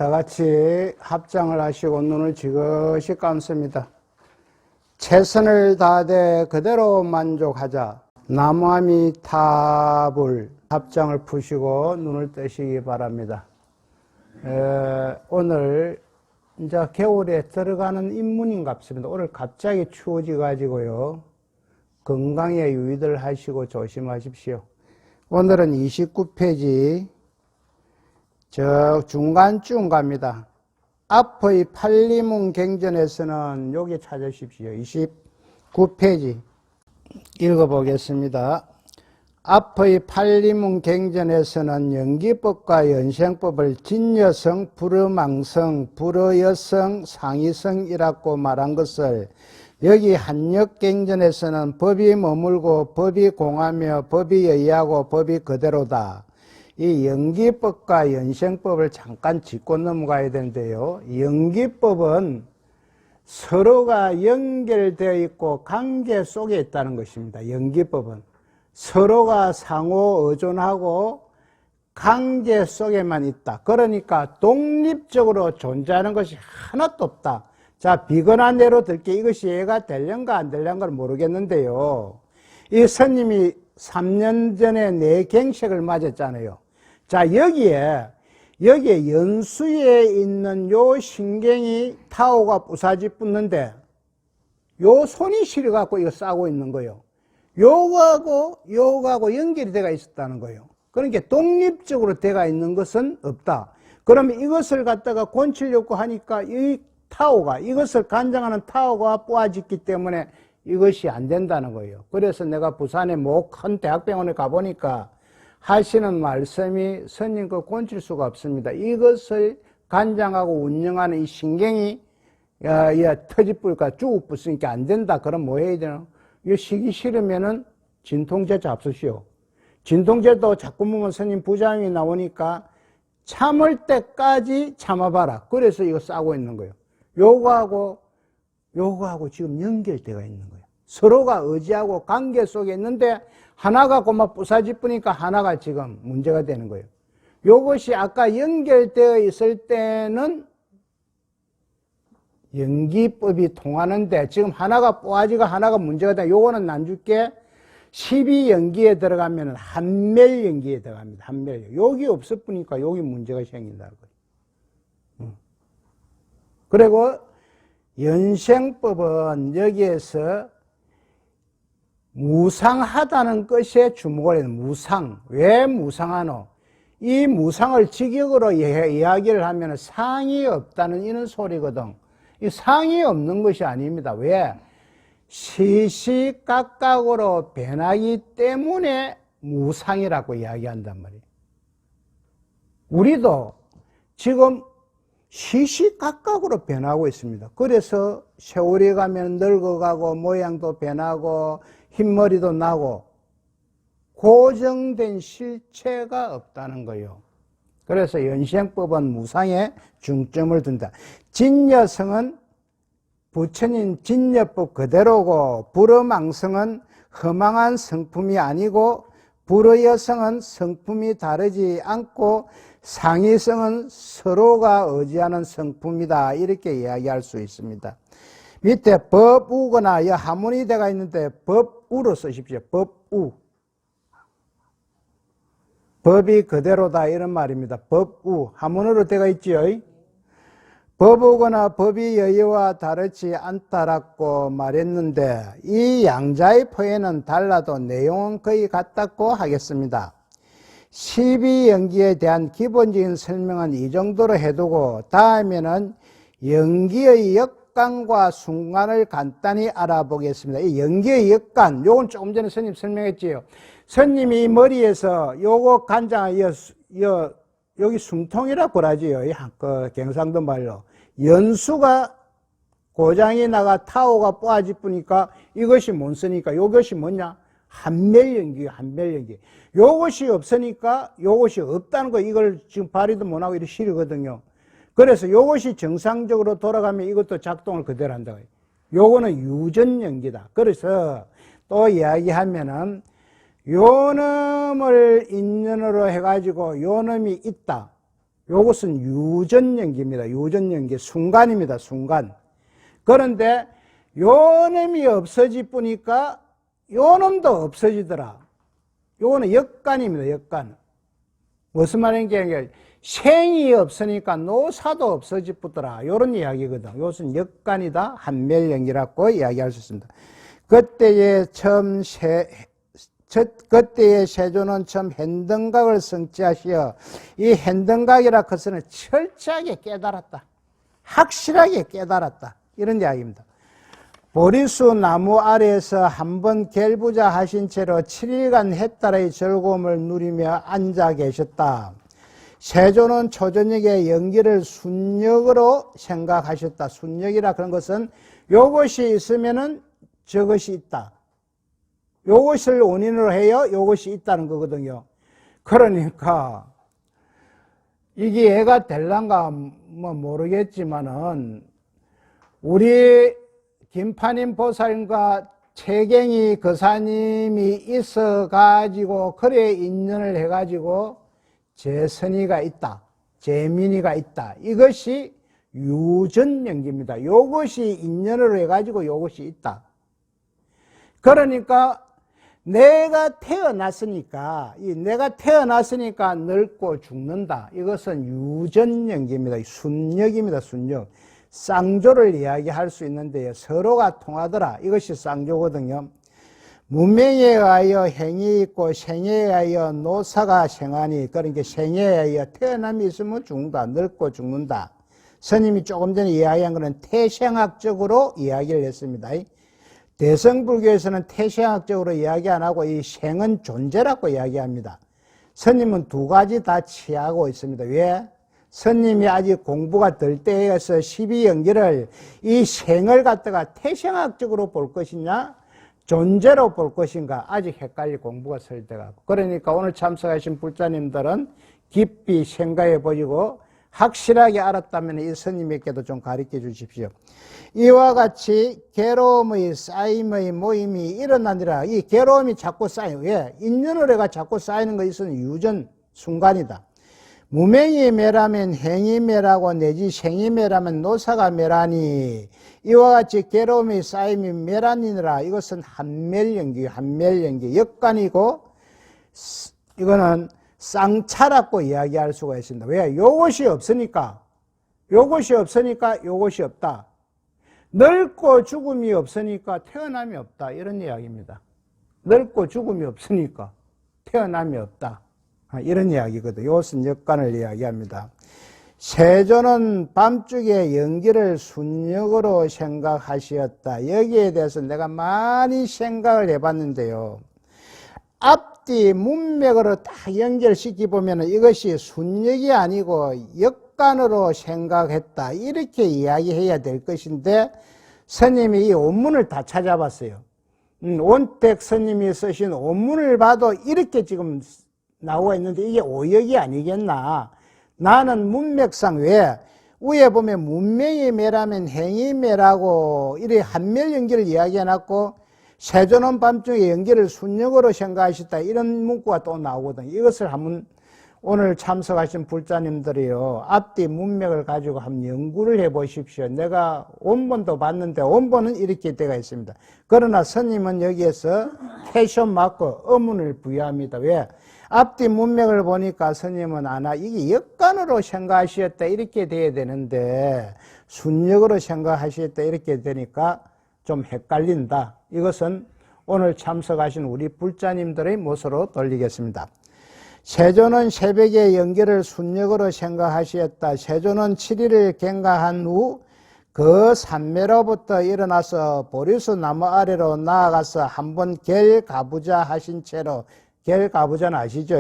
다 같이 합장을 하시고 눈을 지그시 감습니다. 최선을 다하되 그대로 만족하자. 나무아미타불. 합장을 푸시고 눈을 뜨시기 바랍니다. 오늘 이제 겨울에 들어가는 인문인갑습니다. 오늘 갑자기 추워져 가지고요. 건강에 유의들 하시고 조심하십시오. 오늘은 29페이지 저 중간쯤 갑니다. 앞의 팔리문 경전에서는 여기 찾으십시오. 29페이지 읽어보겠습니다. 앞의 팔리문 경전에서는 연기법과 연생법을 진여성, 불어망성, 불어여성, 상이성이라고 말한 것을 여기 한역경전에서는 법이 머물고 법이 공하며 법이 여의하고 법이 그대로다. 이 연기법과 연생법을 잠깐 짚고 넘어가야 되는데요. 연기법은 서로가 연결되어 있고 관계 속에 있다는 것입니다. 연기법은 서로가 상호 의존하고 관계 속에만 있다. 그러니까 독립적으로 존재하는 것이 하나도 없다. 자, 비근한 예로 들게 이것이 이해가 될런가 안 될런가를 모르겠는데요. 이 스님이 3년 전에 뇌경색을 맞았잖아요. 자, 여기에 연수에 있는 요 신경이 타오가 부사지 붙는데 요 손이 시려갖고 이거 싸고 있는 거예요. 요거하고 연결이 돼가 있었다는 거예요. 그러니까 독립적으로 돼가 있는 것은 없다. 그러면 이것을 갖다가 곤치려고 하니까 이 타오가, 이것을 관장하는 타오가 뿌아졌기 때문에 이것이 안 된다는 거예요. 그래서 내가 부산의 모 큰 대학병원에 가보니까 하시는 말씀이 스님 그 곤칠 수가 없습니다. 이것을 관장하고 운영하는 이 신경이 터집불까 쭉 붙으니까 안 된다. 그럼 뭐 해야 되나? 이거 쉬기 싫으면은 진통제 잡수시오. 진통제도 자꾸 먹으면 스님 부작용이 나오니까 참을 때까지 참아봐라. 그래서 이거 싸고 있는 거예요. 요거하고 지금 연결되어 있는 거예요. 서로가 의지하고 관계 속에 있는데 하나가 고마 부사지뿌니까 하나가 지금 문제가 되는 거예요. 요것이 아까 연결되어 있을 때는 연기법이 통하는데 지금 하나가 뿌아지가 하나가 문제가 돼. 요거는 난줄게 12연기에 들어가면 한멸연기에 들어갑니다. 한멸. 여기 없을 뿐이니까 여기 문제가 생긴다는 거예요. 그리고 연생법은 여기에서 무상하다는 것에 주목을 해요. 무상. 왜 무상하노? 이 무상을 직역으로 이야기를 하면 상이 없다는 이런 소리거든. 이 상이 없는 것이 아닙니다. 왜? 시시각각으로 변하기 때문에 무상이라고 이야기한단 말이에요. 우리도 지금 시시각각으로 변하고 있습니다. 그래서 세월이 가면 늙어가고 모양도 변하고 흰머리도 나고 고정된 실체가 없다는 거예요. 그래서 연생법은 무상에 중점을 둔다. 진여성은 부처님 진여법 그대로고 불어망성은 허망한 성품이 아니고 불어여성은 성품이 다르지 않고 상이성은 서로가 의지하는 성품이다. 이렇게 이야기할 수 있습니다. 밑에 법우거나 하문이 되어 있는데 법우로 쓰십시오. 법우. 법이 그대로다 이런 말입니다. 법우. 하문으로 되어 있지요. 법우거나 법이 여의와 다르지 않다라고 말했는데 이 양자의 표현은 달라도 내용은 거의 같다고 하겠습니다. 12연기에 대한 기본적인 설명은 이 정도로 해두고 다음에는 연기의 역관과 순관을 간단히 알아보겠습니다. 이 연기의 역관, 요건 조금 전에 스님 설명했지요. 스님이 이 머리에서 요거 간장, 여기 숨통이라고 그러지요. 그 경상도 말로. 연수가 고장이 나가 타오가 뿌아지쁘니까 이것이 못 쓰니까 이것이 뭐냐? 한멸연기예요. 한멸연기. 요것이 없으니까 요것이 없다는 거 이걸 지금 발휘도 못하고 이렇게 싫거든요. 그래서 요것이 정상적으로 돌아가면 이것도 작동을 그대로 한다고 해요. 요거는 유전연기다. 그래서 또 이야기하면은 요놈을 인연으로 해가지고 요놈이 있다. 요것은 유전연기입니다. 유전연기. 순간입니다. 순간. 그런데 요 놈이 없어지 뿌니까 요 놈도 없어지더라. 요거는 역간입니다. 역간. 무슨 말인지 생이 없으니까 노사도 없어지 뿌더라. 요런 이야기거든. 요것은 역간이다. 한멸연기라고 이야기할 수 있습니다. 그때의 세조는 처음 현등각을 성취하시어 이 현등각이라 것은 철저하게 깨달았다. 확실하게 깨달았다. 이런 이야기입니다. 보리수 나무 아래에서 한번 결부자 하신 채로 7일간 해달의 즐거움을 누리며 앉아 계셨다. 세조는 초저녁에 연기를 순력으로 생각하셨다. 순력이라 그런 것은 요것이 있으면은 저것이 있다. 요것을 원인으로 해요. 요것이 있다는 거거든요. 그러니까 이게 애가 될란가 뭐 모르겠지만은 우리 김판임 보살과 최경희 거사님이 있어가지고 그래 인연을 해가지고 제선이가 있다. 제민이가 있다. 이것이 유전연기입니다. 요것이 인연으로 해가지고 요것이 있다. 그러니까 내가 태어났으니까 늙고 죽는다. 이것은 유전연기입니다. 순력입니다. 순력. 쌍조를 이야기할 수 있는데요. 서로가 통하더라. 이것이 쌍조거든요. 문명에 의하여 행이 있고 생에 의하여 노사가 생하니, 그러니까 생에 의하여 태어남이 있으면 죽는다. 늙고 죽는다. 스님이 조금 전에 이야기한 것은 태생학적으로 이야기를 했습니다. 대성불교에서는 태생학적으로 이야기 안 하고 이 생은 존재라고 이야기합니다. 스님은 두 가지 다 취하고 있습니다. 왜? 스님이 아직 공부가 덜 때여서 12연기를 이 생을 갖다가 태생학적으로 볼 것이냐 존재로 볼 것인가 아직 헷갈리 공부가 설 때가. 그러니까 오늘 참석하신 불자님들은 깊이 생각해 보시고 확실하게 알았다면 이 스님에게도 좀 가르쳐 주십시오. 이와 같이 괴로움의 쌓임의 모임이 일어나니라. 이 괴로움이 자꾸 쌓여요. 왜? 인연을 해가 자꾸 쌓이는 것은 유전 순간이다. 무명이 매라면 행이 매라고 내지 생이 매라면 노사가 매라니 이와 같이 괴로움이 쌓임이 매라니라. 이것은 한멸연기 역간이고 이거는 쌍차라고 이야기할 수가 있습니다. 왜? 요것이 없으니까 요것이 없다. 늙고 죽음이 없으니까 태어남이 없다. 이런 이야기입니다. 늙고 죽음이 없으니까 태어남이 없다. 이런 이야기거든요. 이것은 역간을 이야기합니다. 세조는 밤중에 연기를 순력으로 생각하시었다. 여기에 대해서 내가 많이 생각을 해봤는데요. 앞뒤 문맥으로 딱 연결시키 보면 이것이 순력이 아니고 역간으로 생각했다. 이렇게 이야기해야 될 것인데 스님이 이 원문을 다 찾아봤어요. 원택 스님이 쓰신 원문을 봐도 이렇게 지금 나오고 있는데 이게 오역이 아니겠나. 나는 문맥상 왜? 위에 보면 문명이 매라면 행이 매라고 이래 한멸연기를 이야기해놨고 세조는 밤중에 연기를 순력으로 생각하셨다. 이런 문구가 또 나오거든요. 이것을 한번 오늘 참석하신 불자님들이요. 앞뒤 문맥을 가지고 한번 연구를 해 보십시오. 내가 원본도 봤는데 원본은 이렇게 되어 있습니다. 그러나 스님은 여기에서 패션 마크 어문을 부여합니다. 왜? 앞뒤 문맥을 보니까 스님은 이게 역간으로 생각하셨다 이렇게 돼야 되는데 순력으로 생각하셨다 이렇게 되니까 좀 헷갈린다. 이것은 오늘 참석하신 우리 불자님들의 몫으로 돌리겠습니다. 세조는 새벽에 연기를 순력으로 생각하셨다. 세조는 7일을 경과한 후 그 산매로부터 일어나서 보리수 나무 아래로 나아가서 한번 결가부자 하신 채로, 결가부자는 아시죠?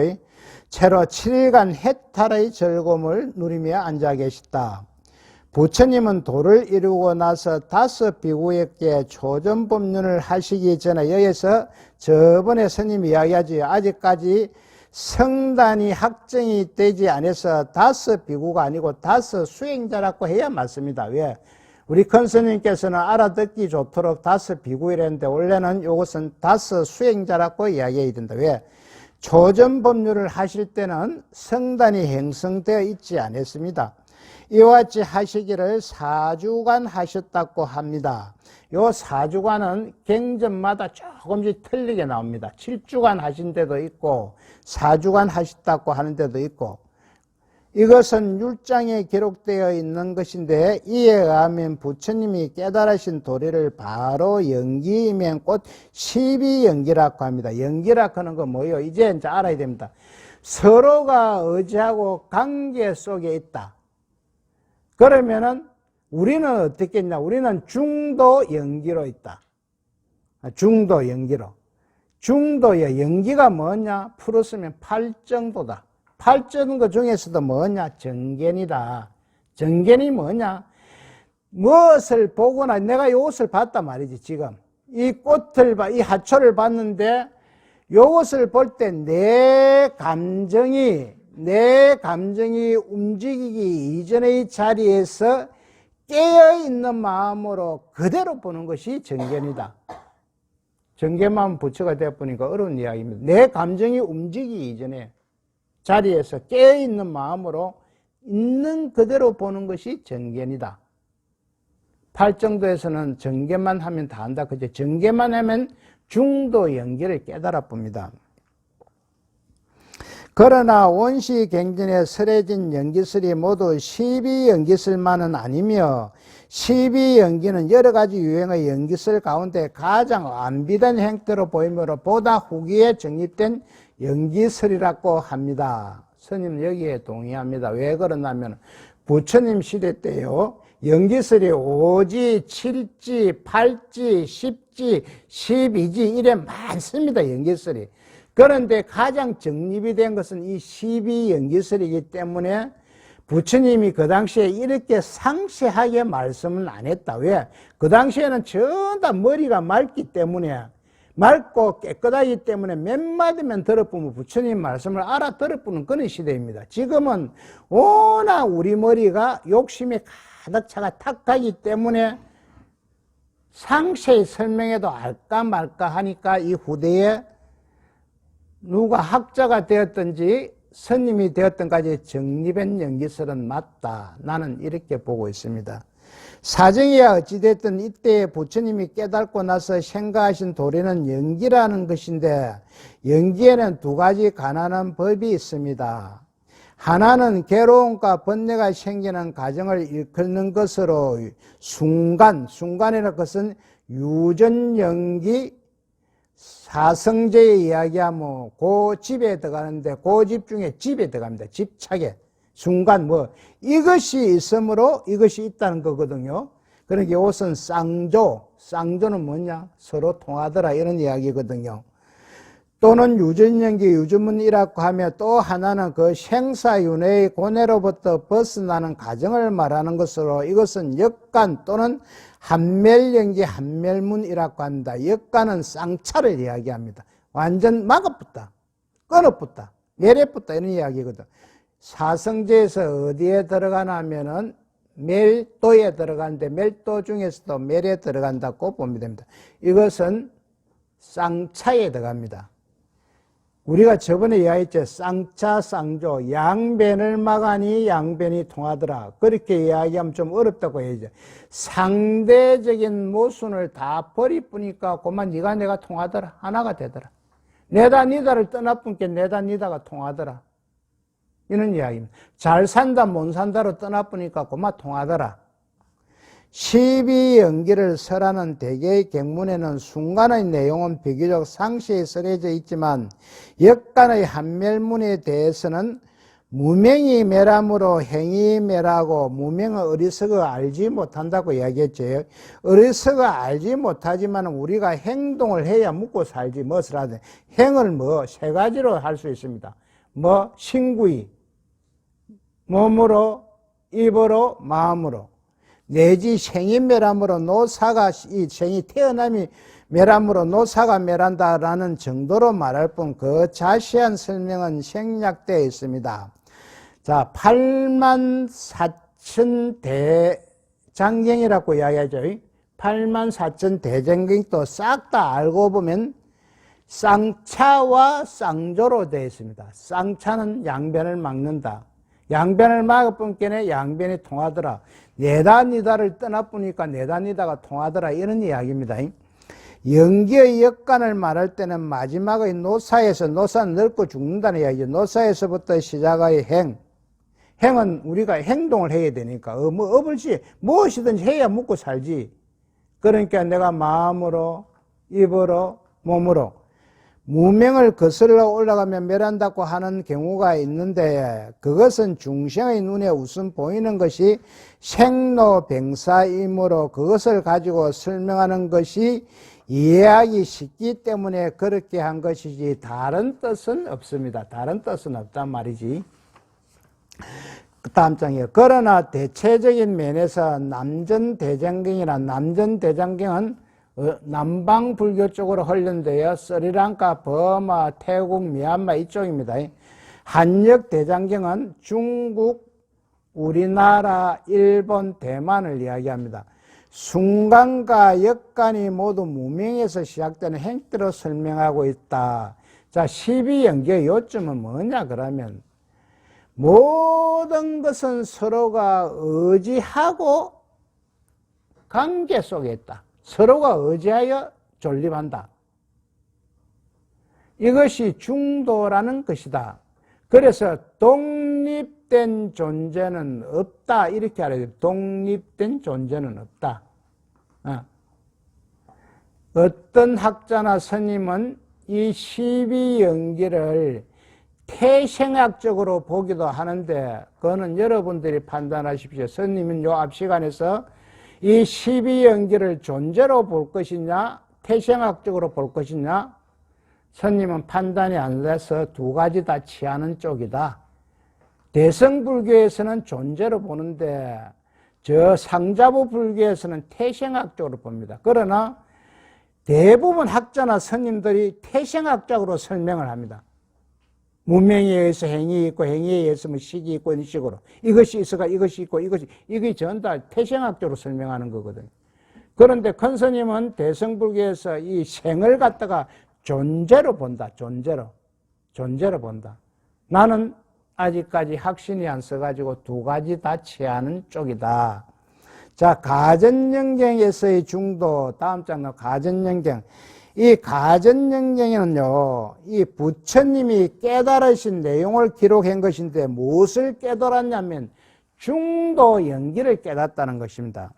채로 7일간 해탈의 즐거움을 누리며 앉아 계셨다. 부처님은 도를 이루고 나서 5 비구에게 초전법륜을 하시기 전에 여기서 저번에 스님이 이야기하지 아직까지 성단이 확정이 되지 않아서 5 비구가 아니고 5 수행자라고 해야 맞습니다. 왜? 우리 큰 스님께서는 알아듣기 좋도록 5 비구이랬는데 원래는 이것은 5 수행자라고 이야기해야 된다. 왜? 초전 법률을 하실 때는 성단이 형성되어 있지 않았습니다. 이와 같이 하시기를 4주간 하셨다고 합니다. 요 4주간은 경전마다 조금씩 틀리게 나옵니다. 7주간 하신 데도 있고 4주간 하셨다고 하는 데도 있고, 이것은 율장에 기록되어 있는 것인데, 이에 의하면 부처님이 깨달으신 도리를 바로 연기이면 곧 12연기라고 합니다. 연기라고 하는 건 뭐예요? 이제 알아야 됩니다. 서로가 의지하고 관계 속에 있다. 그러면은 우리는 어떻게 했냐? 우리는 중도 연기로 있다. 중도 연기로. 중도의 연기가 뭐냐? 풀었으면 팔정도다. 팔정도 중에서도 뭐냐? 정견이다. 정견이 뭐냐? 무엇을 보거나, 내가 이 옷을 봤단 말이지, 지금. 이 꽃을 이 하초를 봤는데, 이것을 볼 때 내 감정이 움직이기 이전의 자리에서 깨어있는 마음으로 그대로 보는 것이 정견이다. 정견만 부처가 되어보니까 어려운 이야기입니다. 내 감정이 움직이기 이전에 자리에서 깨어있는 마음으로 있는 그대로 보는 것이 정견이다. 팔정도에서는 정견만 하면 다 한다. 그죠? 정견만 하면 중도 연기를 깨달아 봅니다. 그러나 원시경전에 설해진 연기설이 모두 12연기설만은 아니며, 12연기는 여러 가지 유형의 연기설 가운데 가장 완비된 형태로 보이므로 보다 후기에 정립된 연기설이라고 합니다. 스님 여기에 동의합니다. 왜 그러냐면 부처님 시대 때요, 연기설이 5지, 7지, 8지, 10지, 12지 이래 많습니다. 연기설이. 그런데 가장 정립이 된 것은 이 12연기설이기 때문에 부처님이 그 당시에 이렇게 상세하게 말씀을 안 했다. 왜? 그 당시에는 전부 다 머리가 맑기 때문에, 맑고 깨끗하기 때문에 몇 마디만 들어보면 부처님 말씀을 알아들어보는 그런 시대입니다. 지금은 워낙 우리 머리가 욕심에 가득 차가 탁하기 때문에 상세히 설명해도 알까 말까 하니까 이 후대에 누가 학자가 되었든지 스님이 되었든까지 정립한 연기설은 맞다. 나는 이렇게 보고 있습니다. 사정이야 어찌됐든 이때 부처님이 깨닫고 나서 생각하신 도리는 연기라는 것인데, 연기에는 두 가지 관한한 법이 있습니다. 하나는 괴로움과 번뇌가 생기는 과정을 일컫는 것으로 순간이라는 것은 유전연기, 사성제의 이야기하면 고집에 들어가는데, 고집 중에 집에 들어갑니다. 집착에. 순간 이것이 있으므로 이것이 있다는 거거든요. 그러니까 이것은 쌍조는 뭐냐? 서로 통하더라 이런 이야기거든요. 또는 유전연기, 유전문이라고 하며, 또 하나는 그 생사윤회의 고뇌로부터 벗어나는 과정을 말하는 것으로 이것은 역관 또는 한멸연기, 한멸문이라고 합니다. 역관은 쌍차를 이야기합니다. 완전 막아붙다, 끊어붙다, 내려붙다 이런 이야기거든. 사성제에서 어디에 들어가나 하면은 멸도에 들어가는데, 멸도 중에서도 멸에 들어간다고 보면 됩니다. 이것은 쌍차에 들어갑니다. 우리가 저번에 이야기했죠. 쌍차, 쌍조, 양변을 막아니 양변이 통하더라. 그렇게 이야기하면 좀 어렵다고 해야죠. 상대적인 모순을 다 버리뿌니까 그만 네가 내가 통하더라. 하나가 되더라. 내다 니다를 떠나뿐게 내다 니다가 통하더라. 이런 이야기입니다. 잘 산다 못 산다로 떠나뿌니까 그만 통하더라. 12연기를 설하는 대개의 경문에는 순간의 내용은 비교적 상세히 설해져 있지만, 역간의 한멸문에 대해서는 무명이 매람으로 행이 매라고, 무명은 어리석어 알지 못한다고 이야기했죠. 어리석어 알지 못하지만 우리가 행동을 해야 묵고 살지, 무엇을 하든. 행을 세 가지로 할 수 있습니다. 신구이, 몸으로, 입으로, 마음으로. 내지 생이 매람으로 노사가, 이 생이 태어남이 매람으로 노사가 매란다라는 정도로 말할 뿐 그 자세한 설명은 생략되어 있습니다. 자, 84,000 대장경이라고 이야기하죠. 84,000 대장경도 싹 다 알고 보면 쌍차와 쌍조로 되어 있습니다. 쌍차는 양변을 막는다. 양변을 막아뿐께네 양변이 통하더라. 내다 니다를 떠나보니까 내다 니다가 통하더라. 이런 이야기입니다. 연기의 역간을 말할 때는 마지막의 노사에서, 노사는 늙고 죽는다는 이야기죠. 노사에서부터 시작의 행은 우리가 행동을 해야 되니까 업을지 무엇이든지 해야 먹고 살지. 그러니까 내가 마음으로, 입으로, 몸으로 무명을 거슬러 올라가면 멸한다고 하는 경우가 있는데, 그것은 중생의 눈에 우선 보이는 것이 생로병사이므로 그것을 가지고 설명하는 것이 이해하기 쉽기 때문에 그렇게 한 것이지 다른 뜻은 없습니다. 다른 뜻은 없단 말이지. 그 다음 장이에요. 그러나 대체적인 면에서 남전대장경이란, 남전대장경은 남방 불교 쪽으로 흘른데요. 스리랑카, 버마, 태국, 미얀마 이쪽입니다. 한역 대장경은 중국, 우리나라, 일본, 대만을 이야기합니다. 순간과 역간이 모두 무명에서 시작되는 행태로 설명하고 있다. 자, 12연계의 요점은 뭐냐 그러면 모든 것은 서로가 의지하고 관계 속에 있다. 서로가 의지하여 존립한다. 이것이 중도라는 것이다. 그래서 독립된 존재는 없다. 이렇게 알아야 돼요. 독립된 존재는 없다. 어떤 학자나 스님은 이 12연기를 태생학적으로 보기도 하는데, 그거는 여러분들이 판단하십시오. 스님은 요 앞 시간에서 이 12연기를 존재로 볼 것이냐, 태생학적으로 볼 것이냐, 스님은 판단이 안 돼서 두 가지 다 취하는 쪽이다. 대성불교에서는 존재로 보는데, 저 상자부 불교에서는 태생학적으로 봅니다. 그러나 대부분 학자나 스님들이 태생학적으로 설명을 합니다. 문명에 의해서 행위 있고, 행위에 의해서 뭐 식이 있고, 이런 식으로. 이것이 있어가 이것이 있고, 이게 전 다 태생학적으로 설명하는 거거든요. 그런데 큰 스님은 대성불교에서 이 생을 갖다가 존재로 본다. 존재로 본다. 나는 아직까지 확신이 안 써가지고 두 가지 다 취하는 쪽이다. 자, 가전영경에서의 중도, 다음 장로 가전영경. 이 가전영경에는요, 이 부처님이 깨달으신 내용을 기록한 것인데 무엇을 깨달았냐면 중도 연기를 깨닫다는 것입니다.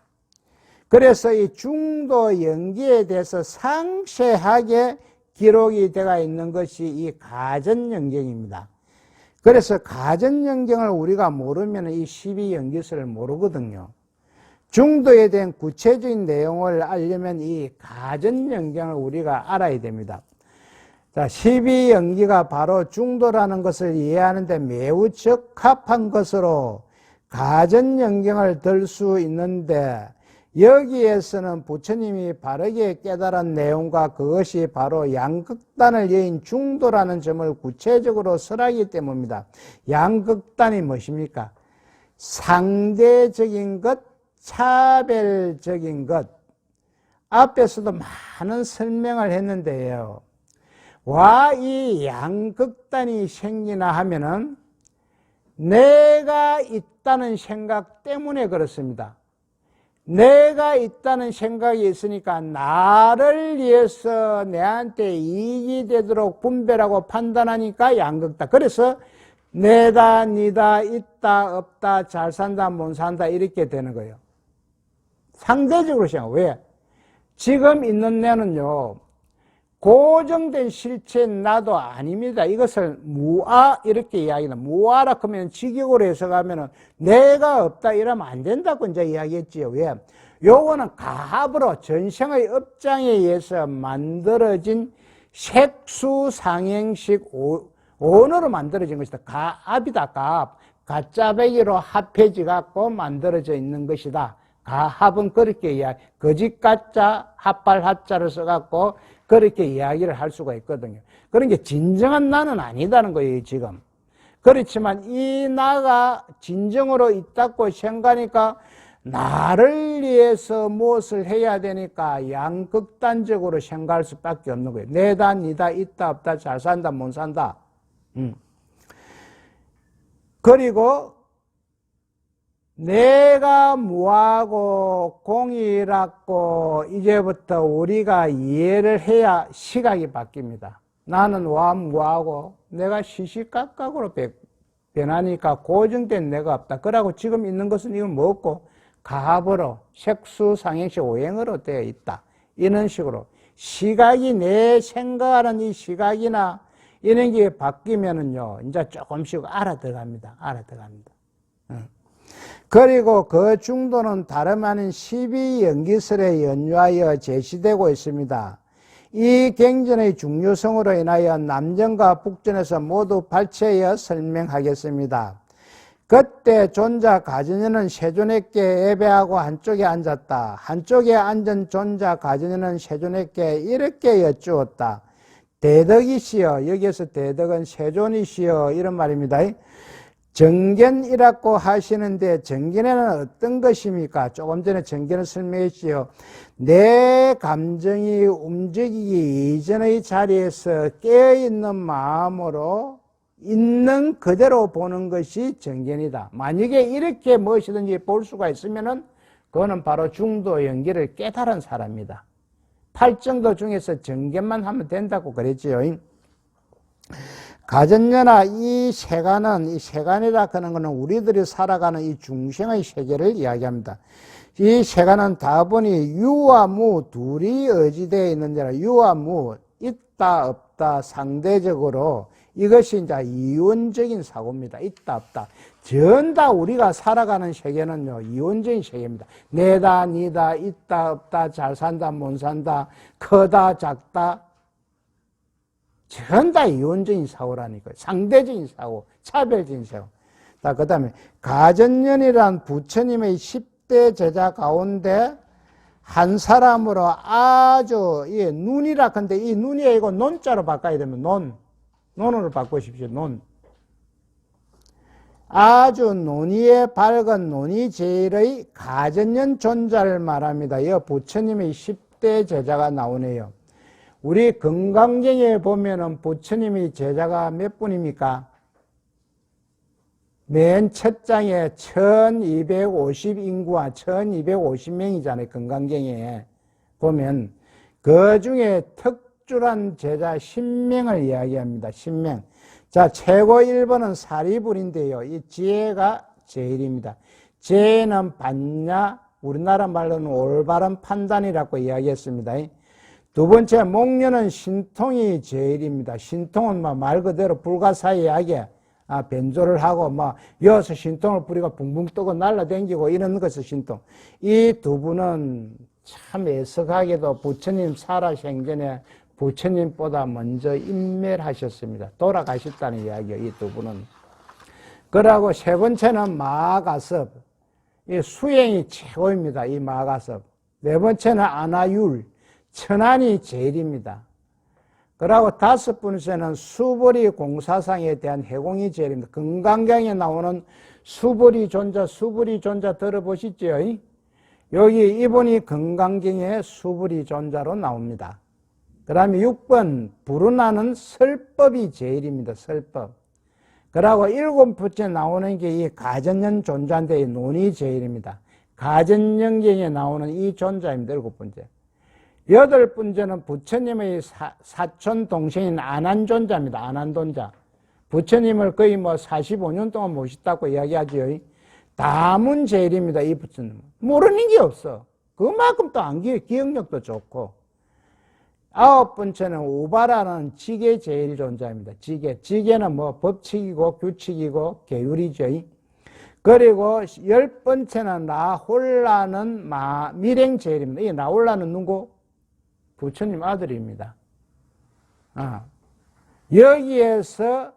그래서 이 중도 연기에 대해서 상세하게 기록이 되어 있는 것이 이 가전영경입니다. 그래서 가전영경을 우리가 모르면 이 12연기서를 모르거든요. 중도에 대한 구체적인 내용을 알려면 이 가전영경을 우리가 알아야 됩니다. 자, 12연기가 바로 중도라는 것을 이해하는데 매우 적합한 것으로 가전영경을 들 수 있는데, 여기에서는 부처님이 바르게 깨달은 내용과 그것이 바로 양극단을 여인 중도라는 점을 구체적으로 설하기 때문입니다. 양극단이 무엇입니까? 상대적인 것, 차별적인 것. 앞에서도 많은 설명을 했는데요. 와, 이 양극단이 생기나 하면은 내가 있다는 생각 때문에 그렇습니다. 내가 있다는 생각이 있으니까 나를 위해서 내한테 이익이 되도록 분별하고 판단하니까 양극단. 그래서 내다, 니다, 있다, 없다, 잘 산다, 못 산다 이렇게 되는 거예요. 상대적으로 생각. 왜? 지금 있는 내는요, 고정된 실체 나도 아닙니다. 이것을 무아 이렇게 이야기합니다. 무아라 하면 직역으로 해석하면은 내가 없다 이러면 안 된다고 이제 이야기했지요. 왜? 요거는 가합으로 전생의 업장에 의해서 만들어진 색수상행식 온으로 만들어진 것이다. 가합이다. 가합. 가짜배기로 합해지 갖고 만들어져 있는 것이다. 가합은 그렇게 이야기, 거짓 가짜, 합발 하자를 써갖고 그렇게 이야기를 할 수가 있거든요. 그런 게 진정한 나는 아니다는 거예요, 지금. 그렇지만 이 나가 진정으로 있다고 생각하니까 나를 위해서 무엇을 해야 되니까 양극단적으로 생각할 수밖에 없는 거예요. 내다, 니다, 있다, 없다, 잘 산다, 못 산다. 그리고 내가 뭐하고 공이라고 이제부터 우리가 이해를 해야 시각이 바뀝니다. 나는 뭐하고 내가 시시각각으로 변하니까 고정된 내가 없다. 그러고 지금 있는 것은 이건 뭐고 가합으로 색수 상행시 오행으로 되어 있다. 이런 식으로 시각이 내 생각하는 이 시각이나 이런 게 바뀌면은요 이제 조금씩 알아들어갑니다. 그리고 그 중도는 다름 아닌 12연기설에 연유하여 제시되고 있습니다. 이 경전의 중요성으로 인하여 남전과 북전에서 모두 발췌하여 설명하겠습니다. 그때 존자 가전녀는 세존에게 예배하고 한쪽에 앉았다. 한쪽에 앉은 존자 가전녀는 세존에게 이렇게 여쭈었다. 대덕이시여, 여기에서 대덕은 세존이시여 이런 말입니다. 정견이라고 하시는데 정견에는 어떤 것입니까? 조금 전에 정견을 설명했지요. 내 감정이 움직이기 이전의 자리에서 깨어있는 마음으로 있는 그대로 보는 것이 정견이다. 만약에 이렇게 무엇이든지 볼 수가 있으면은 그거는 바로 중도 연기를 깨달은 사람이다. 8정도 중에서 정견만 하면 된다고 그랬지요. 가전녀나 이 세간은, 이 세간이라 하는 것은 우리들이 살아가는 이 중생의 세계를 이야기합니다. 이 세간은 다분히 유와 무 둘이 의지되어 있는 데라 유와 무, 있다, 없다, 상대적으로 이것이 이제 이원적인 사고입니다. 있다, 없다. 전 다 우리가 살아가는 세계는요, 이원적인 세계입니다. 내다, 니다, 있다, 없다, 잘 산다, 못 산다, 크다, 작다. 전 다 이원적인 사고라니까요. 상대적인 사고, 차별적인 사고. 자, 그 다음에 가전년이란 부처님의 10대 제자 가운데 한 사람으로 아주, 예, 눈이라 근데 이 눈이 아니고 논자로 바꿔야 되면 논으로 바꾸십시오. 논. 아주 논의에 밝은 논의 제일의 가전년 존자를 말합니다. 이 부처님의 10대 제자가 나오네요. 우리 금강경에 보면은 부처님의 제자가 몇 분입니까? 맨 첫 장에 1250 인구와 1250명이잖아요. 금강경에 보면 그 중에 특출한 제자 10명을 이야기합니다. 10명. 자, 최고 1번은 사리불인데요. 이 지혜가 제일입니다. 지혜는 반야, 우리나라 말로는 올바른 판단이라고 이야기했습니다. 두 번째, 목련은 신통이 제일입니다. 신통은 말 그대로 불가사의하게 변조를 하고 여기서 신통을 부리고 붕붕 뜨고 날라다니고 이런 것을 신통. 이 두 분은 참 애석하게도 부처님 살아생전에 부처님보다 먼저 인멸하셨습니다. 돌아가셨다는 이야기예요. 이 두 분은. 그러고 세 번째는 마가섭. 이 수행이 최고입니다. 이 마가섭. 네 번째는 아나율. 천안이 제일입니다. 그리고 다섯 번째는 수보리 공사상에 대한 해공이 제일입니다. 금강경에 나오는 수보리 존자 들어보시죠? 여기 이분이 금강경의 수보리 존자로 나옵니다. 그 다음에 6번 불운하는 설법이 제일입니다. 설법. 그리고 7번째 나오는 게 이 가전년 존자인데 논이 제일입니다. 가전연경에 나오는 이 존자입니다. 7번째. 8번째는 부처님의 사촌 동생인 안한존자입니다. 안한존자. 부처님을 거의 45년 동안 모셨다고 이야기하죠. 다문 제일입니다. 이 부처님. 모르는 게 없어. 그만큼 또 기억력도 좋고. 9번째는 우바라는 지계 제일 존자입니다. 지계는 법칙이고 규칙이고 계율이죠. 그리고 10번째는 나홀라는 밀행 제일입니다. 이 나홀라는 누구? 부처님 아들입니다. 여기에서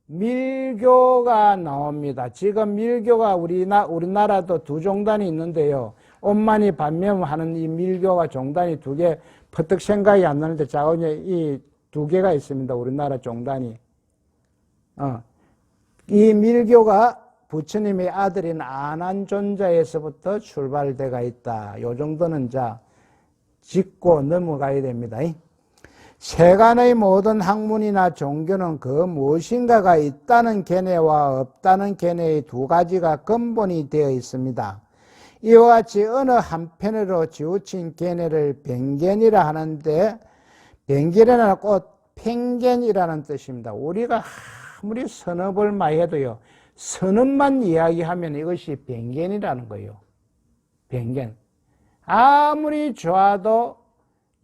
밀교가 나옵니다. 지금 밀교가 우리나라도 두 종단이 있는데요. 엄만이 반면하는 이 밀교가 종단이 두 개, 퍼뜩 생각이 안 나는데 자원에 이 두 개가 있습니다. 우리나라 종단이. 이 밀교가 부처님의 아들인 아난존자에서부터 출발돼가 있다. 요 정도는 짚고 넘어가야 됩니다. 세간의 모든 학문이나 종교는 그 무엇인가가 있다는 견해와 없다는 견해의 두 가지가 근본이 되어 있습니다. 이와 같이 어느 한편으로 지우친 견해를 변견이라 하는데, 변견이라는 곧 편견이라는 뜻입니다. 우리가 아무리 선업을 많이 해도요, 선업만 이야기하면 이것이 변견이라는 거예요. 변견. 아무리 좋아도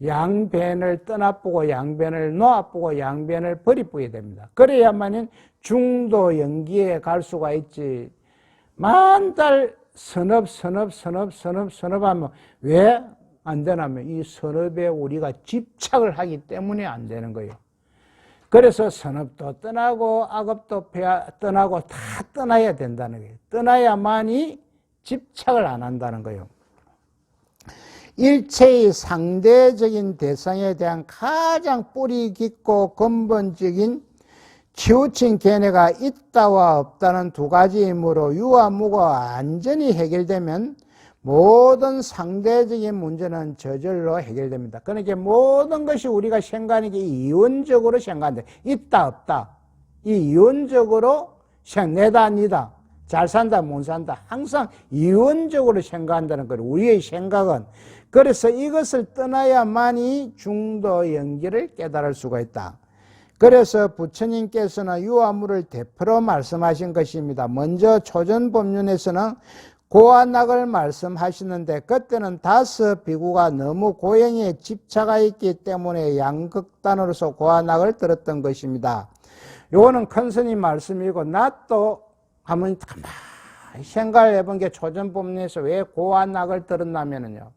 양변을 떠나보고 양변을 놓아보고 양변을 버리보게 됩니다. 그래야만은 중도 연기에 갈 수가 있지. 만달 선업하면 왜 안 되냐면 이 선업에 우리가 집착을 하기 때문에 안 되는 거예요. 그래서 선업도 떠나고 악업도 떠나고 다 떠나야 된다는 거예요. 떠나야만이 집착을 안 한다는 거예요. 일체의 상대적인 대상에 대한 가장 뿌리 깊고 근본적인 치우친 견해가 있다와 없다는 두 가지이므로 유와 무가 완전히 해결되면 모든 상대적인 문제는 저절로 해결됩니다. 그러니까 모든 것이 우리가 생각하는 게 이원적으로 생각한다. 있다 없다. 이 이원적으로 내다 니다. 잘 산다 못 산다. 항상 이원적으로 생각한다는 거예요. 우리의 생각은. 그래서 이것을 떠나야만이 중도 연기를 깨달을 수가 있다. 그래서 부처님께서는 유아무를 대표로 말씀하신 것입니다. 먼저 초전법륜에서는 고안락을 말씀하시는데 그때는 5 비구가 너무 고행에 집착하 있기 때문에 양극단으로서 고안락을 들었던 것입니다. 요거는 큰 스님 말씀이고 나도 한번 가만히 생각을 해본 게 초전법륜에서 왜 고안락을 들었냐면요.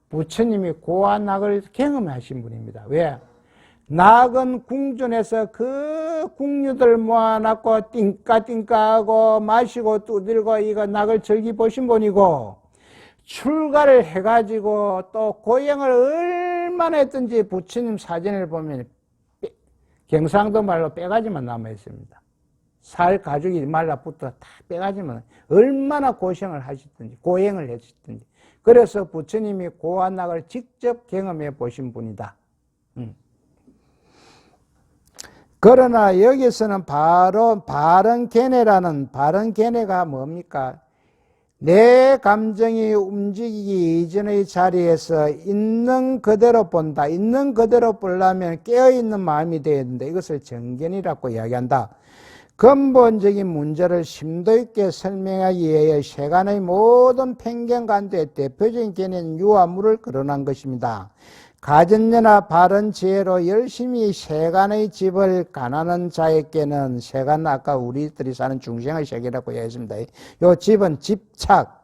부처님이 고안락을 경험하신 분입니다. 왜? 낙은 궁전에서 그 궁류들 모아놨고 띵까띵까하고 마시고 두들고 이거 낙을 즐기 보신 분이고 출가를 해가지고 또 고행을 얼마나 했든지 부처님 사진을 보면 경상도 말로 빼가지만 남아있습니다. 살 가죽이 말라붙어 다 빼가지만 얼마나 고생을 하셨든지 고행을 하셨든지 그래서 부처님이 고안락을 직접 경험해 보신 분이다. 그러나 여기서는 바로 바른 견해가 뭡니까? 내 감정이 움직이기 이전의 자리에서 있는 그대로 본다. 있는 그대로 보려면 깨어있는 마음이 되어야 된다. 이것을 정견이라고 이야기한다. 근본적인 문제를 심도 있게 설명하기 위해 세간의 모든 편견관도의 대표적인 견해는 유아무를 거론한 것입니다. 가전제나 바른 지혜로 열심히 세간의 집을 가난한 자에게는 세간 아까 우리들이 사는 중생의 세계라고 했습니다. 요 집은 집착.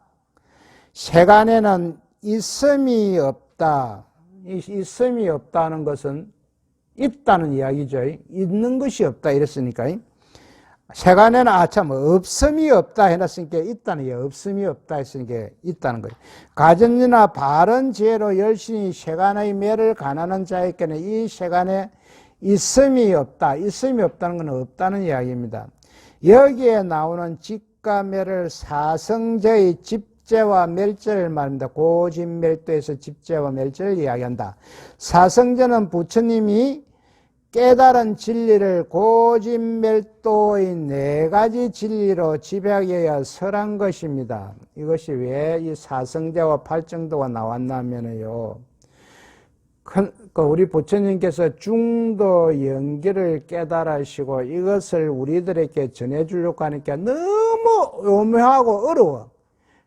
세간에는 있음이 없다. 있음이 없다는 것은 있다는 이야기죠. 있는 것이 없다 이랬으니까. 세간에는 없음이 없다 해놨으니까 있다는 게 없음이 없다 했으니까 있다는 거예요. 가전이나 바른 지혜로 열심히 세간의 매를 가난한 자에게는 이 세간에 있음이 없다. 있음이 없다는 건 없다는 이야기입니다. 여기에 나오는 집과 매를 사성제의 집제와 멸제를 말합니다. 고집멸도에서 집제와 멸제를 이야기한다. 사성제는 부처님이 깨달은 진리를 고집멸도의 4가지 진리로 집약하여 설한 것입니다. 이것이 왜 이 사성제와 팔정도가 나왔냐면요. 우리 부처님께서 중도 연기를 깨달으시고 이것을 우리들에게 전해주려고 하니까 너무 오묘하고 어려워.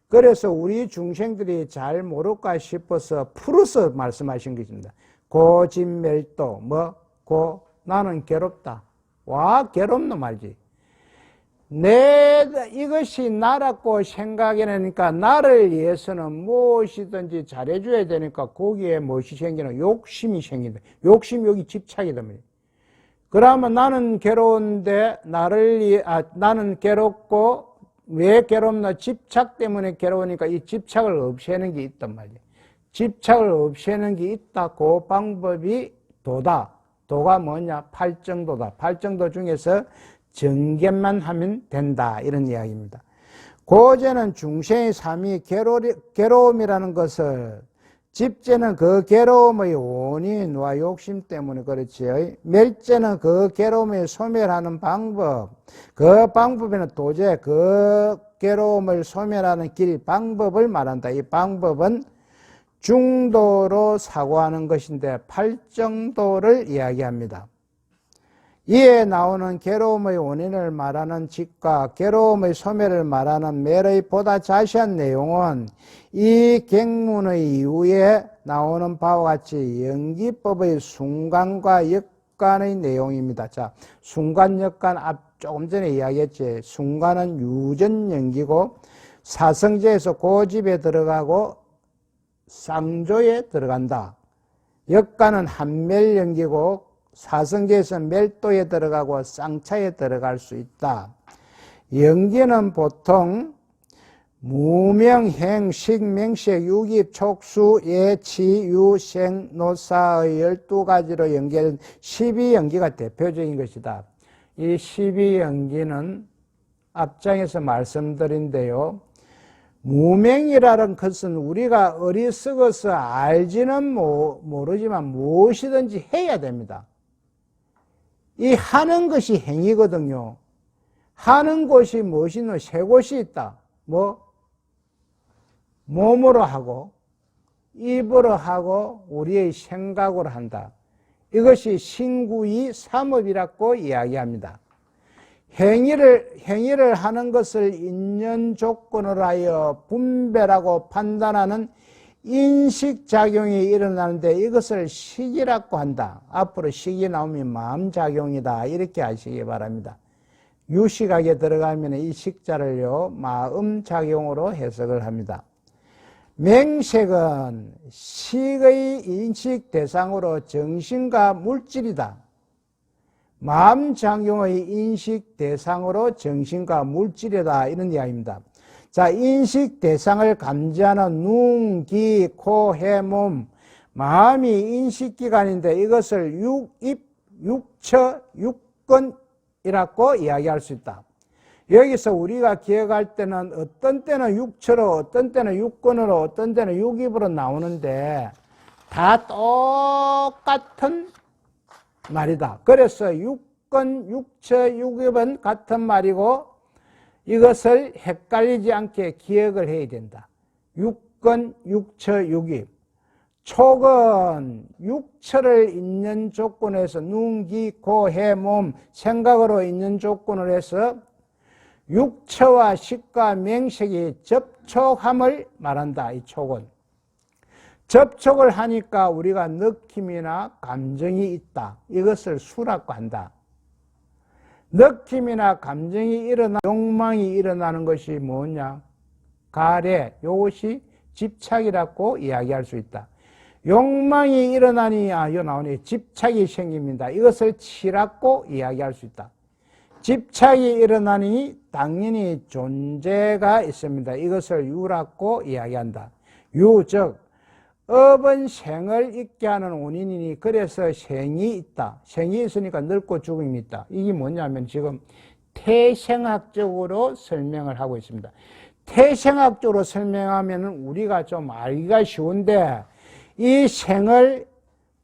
그래서 우리 중생들이 잘 모를까 싶어서 풀어서 말씀하신 것입니다. 고집멸도 나는 괴롭다. 와 괴롭노 말지. 이것이 나라고 생각해내니까 나를 위해서는 무엇이든지 잘해줘야 되니까 거기에 무엇이 생기는 욕심이 생긴다. 여기 집착이 됩니다. 그러면 나는 괴로운데 나는 괴롭고 왜 괴롭나? 집착 때문에 괴로우니까 이 집착을 없애는 게 있단 말이에요. 집착을 없애는 게 있다. 그 방법이 도다. 도가 뭐냐? 팔정도다. 팔정도 중에서 정견만 하면 된다. 이런 이야기입니다. 고제는 중생의 삶이 괴로움이라는 것을, 집제는 그 괴로움의 원인과 욕심 때문에 그렇지요. 멸제는 그 괴로움을 소멸하는 방법, 그 방법에는 도저히 그 괴로움을 소멸하는 길, 방법을 말한다. 이 방법은 중도로 사고하는 것인데 팔정도를 이야기합니다. 이에 나오는 괴로움의 원인을 말하는 직과 괴로움의 소멸을 말하는 멸의 보다 자세한 내용은 이 객문의 이후에 나오는 바와 같이 연기법의 순간과 역간의 내용입니다. 자, 순간, 역간, 조금 전에 이야기했지. 순간은 유전연기고 사성제에서 고집에 들어가고 쌍조에 들어간다. 역간은 한멸연기고 사성제에서 멸도에 들어가고 쌍차에 들어갈 수 있다. 연기는 보통 무명, 식, 맹식, 유깁, 촉수, 예치, 유, 생, 노사의 12가지로 연결된 12연기가 대표적인 것이다. 이 12연기는 앞장에서 말씀드린데요. 무명이라는 것은 우리가 어리석어서 알지는 모르지만 무엇이든지 해야 됩니다. 이 하는 것이 행위거든요. 하는 곳이 무엇이노? 세 곳이 있다. 몸으로 하고, 입으로 하고, 우리의 생각으로 한다. 이것이 신구이 삼업이라고 이야기합니다. 행위를 하는 것을 인연 조건으로 하여 분별하고 판단하는 인식작용이 일어나는데 이것을 식이라고 한다. 앞으로 식이 나오면 마음작용이다. 이렇게 아시기 바랍니다. 유식학에 들어가면 이 식자를요, 마음작용으로 해석을 합니다. 맹색은 식의 인식 대상으로 정신과 물질이다. 마음작용의 인식 대상으로 정신과 물질이다. 이런 이야기입니다. 자, 인식 대상을 감지하는 눈, 귀, 코, 해, 몸, 마음이 인식기관인데 이것을 육처, 육근이라고 이야기할 수 있다. 여기서 우리가 기억할 때는 어떤 때는 육처로, 어떤 때는 육근으로, 어떤 때는 육입으로 나오는데 다 똑같은 말이다. 그래서 육근, 육처, 육입은 같은 말이고 이것을 헷갈리지 않게 기억을 해야 된다. 육근, 육처, 육입. 촉은 육처를 있는 조건에서 눈, 귀, 코, 해, 몸, 생각으로 있는 조건을 해서 육처와 식과 맹색이 접촉함을 말한다. 이 촉은. 접촉을 하니까 우리가 느낌이나 감정이 있다. 이것을 수라고 한다. 느낌이나 감정이 욕망이 일어나는 것이 뭐냐? 가래, 이것이 집착이라고 이야기할 수 있다. 욕망이 일어나니, 이거 나오네. 집착이 생깁니다. 이것을 치라고 이야기할 수 있다. 집착이 일어나니 당연히 존재가 있습니다. 이것을 유라고 이야기한다. 유, 즉, 업은 생을 있게 하는 원인이니 그래서 생이 있다. 생이 있으니까 늙고 죽음이 있다. 이게 뭐냐면 지금 태생학적으로 설명을 하고 있습니다. 태생학적으로 설명하면 우리가 좀 알기가 쉬운데 이 생을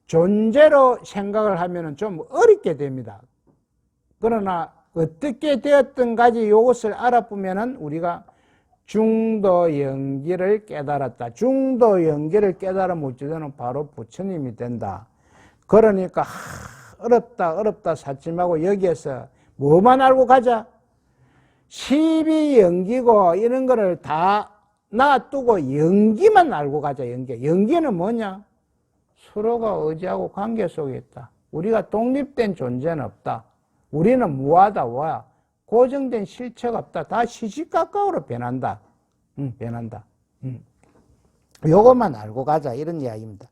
존재로 생각을 하면 좀 어렵게 됩니다. 그러나 어떻게 되었든 가지 이것을 알아보면 우리가 중도 연기를 깨달았다. 중도 연기를 깨달은 무지도는 바로 부처님이 된다. 그러니까 어렵다 사찜하고 여기에서 뭐만 알고 가자. 12연기고 이런 거를 다 놔두고 연기만 알고 가자. 연기는 뭐냐? 서로가 의지하고 관계 속에 있다. 우리가 독립된 존재는 없다. 우리는 무하다. 뭐야? 고정된 실체가 없다. 다 시시각각으로 변한다. 변한다. 요것만 알고 가자. 이런 이야기입니다.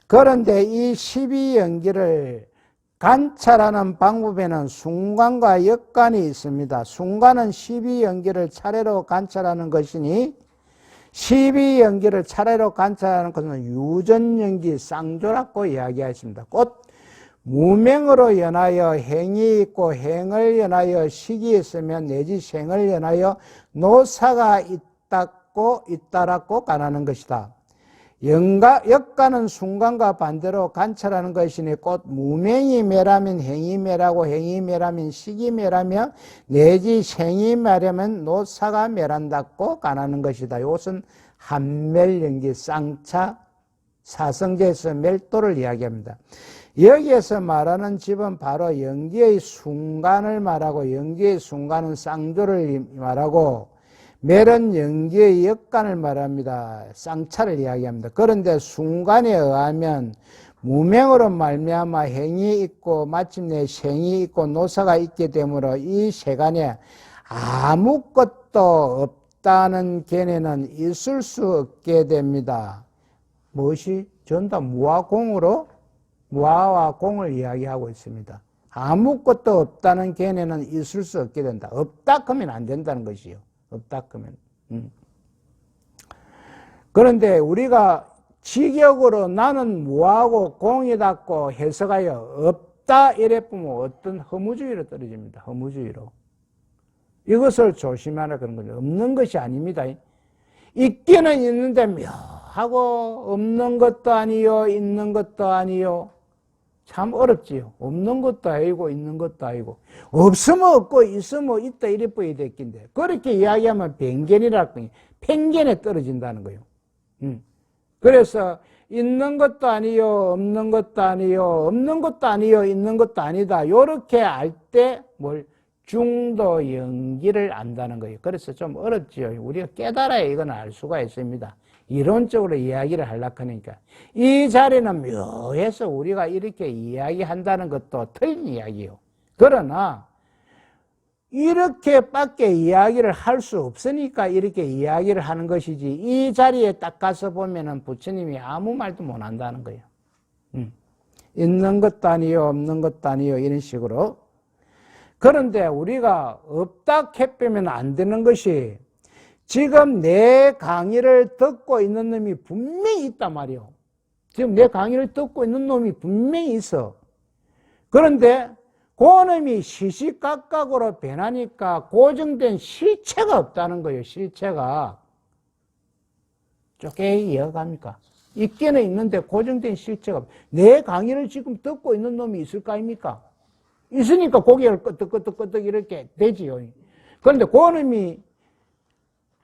그런데 이 12연기를 관찰하는 방법에는 순간과 역간이 있습니다. 순간은 12연기를 차례로 관찰하는 것이니 12연기를 차례로 관찰하는 것은 유전연기 쌍조라고 이야기하였습니다. 곧 무명으로 연하여 행이 있고 행을 연하여 식이 있으면 내지 생을 연하여 노사가 잇따랐고 가나는 것이다. 역가는 순간과 반대로 관찰하는 것이니 곧 무명이 매라면 행이 매라고 행이 매라면 식이 매라며 내지 생이 매라면 노사가 매란다고 가나는 것이다. 이것은 한멸연기 쌍차 사성제에서 멸도를 이야기합니다. 여기에서 말하는 집은 바로 연기의 순간을 말하고 연기의 순간은 쌍조를 말하고 멸은 연기의 역간을 말합니다. 쌍차를 이야기합니다. 그런데 순간에 의하면 무명으로 말미암아 행이 있고 마침내 생이 있고 노사가 있게 되므로 이 세간에 아무것도 없다는 견해는 있을 수 없게 됩니다. 무엇이? 전부 무와 공으로 무아와 공을 이야기하고 있습니다. 아무것도 없다는 견해는 있을 수 없게 된다. 없다 하면 안 된다는 것이요. 없다 하면. 그런데 우리가 직역으로 나는 무하고 공이다고 해석하여 없다 이래 보면 어떤 허무주의로 떨어집니다. 허무주의로. 이것을 조심하라 그런 거죠. 없는 것이 아닙니다. 있기는 있는데 묘하고 없는 것도 아니요 있는 것도 아니요. 참 어렵지요. 없는 것도 아니고 있는 것도 아니고 없으면 없고 있으면 있다 이래 보여야 됐긴데 그렇게 이야기하면 편견이라고 편견에 떨어진다는 거예요. 그래서 있는 것도 아니요 없는 것도 아니요 없는 것도 아니요 있는 것도 아니다 요렇게 알 때 뭘 중도 연기를 안다는 거예요. 그래서 좀 어렵지요. 우리가 깨달아야 이건 알 수가 있습니다. 이론적으로 이야기를 하려고 하니까 이 자리는 묘해서 우리가 이렇게 이야기한다는 것도 틀린 이야기예요. 그러나 이렇게밖에 이야기를 할 수 없으니까 이렇게 이야기를 하는 것이지 이 자리에 딱 가서 보면은 부처님이 아무 말도 못 한다는 거예요. 있는 것도 아니요 없는 것도 아니요 이런 식으로. 그런데 우리가 없다 해빼면 안 되는 것이 지금 내 강의를 듣고 있는 놈이 분명히 있단 말이에요. 지금 내 강의를 듣고 있는 놈이 분명히 있어. 그런데 그 놈이 시시각각으로 변하니까 고정된 실체가 없다는 거예요. 실체가. 쪼개 이어갑니까? 있기는 있는데 고정된 실체가 없어요. 내 강의를 지금 듣고 있는 놈이 있을 거 아닙니까? 있으니까 고개를 끄덕끄덕끄덕 이렇게 되지요. 그런데 그 놈이